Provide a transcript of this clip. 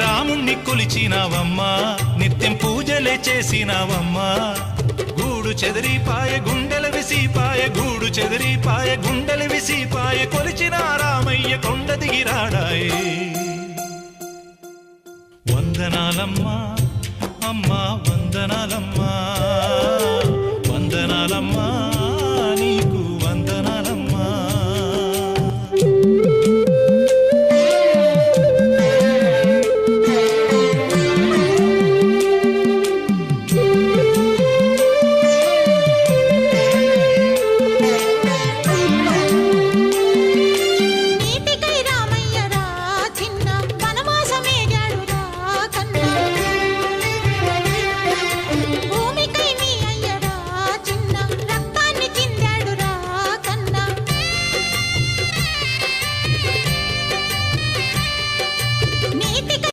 రాముణ్ణి కొలిచినావమ్మా నిత్యం పూజలే చేసినావమ్మా గూడు చెదిరిపాయ గుండెల విసిపాయ గూడు చెదిరిపాయ గుండెల విసిపాయ కొలిచిన రామయ్య కొండ దిగిరాడాయే వందనాలమ్మా అమ్మా వందనాలమ్మా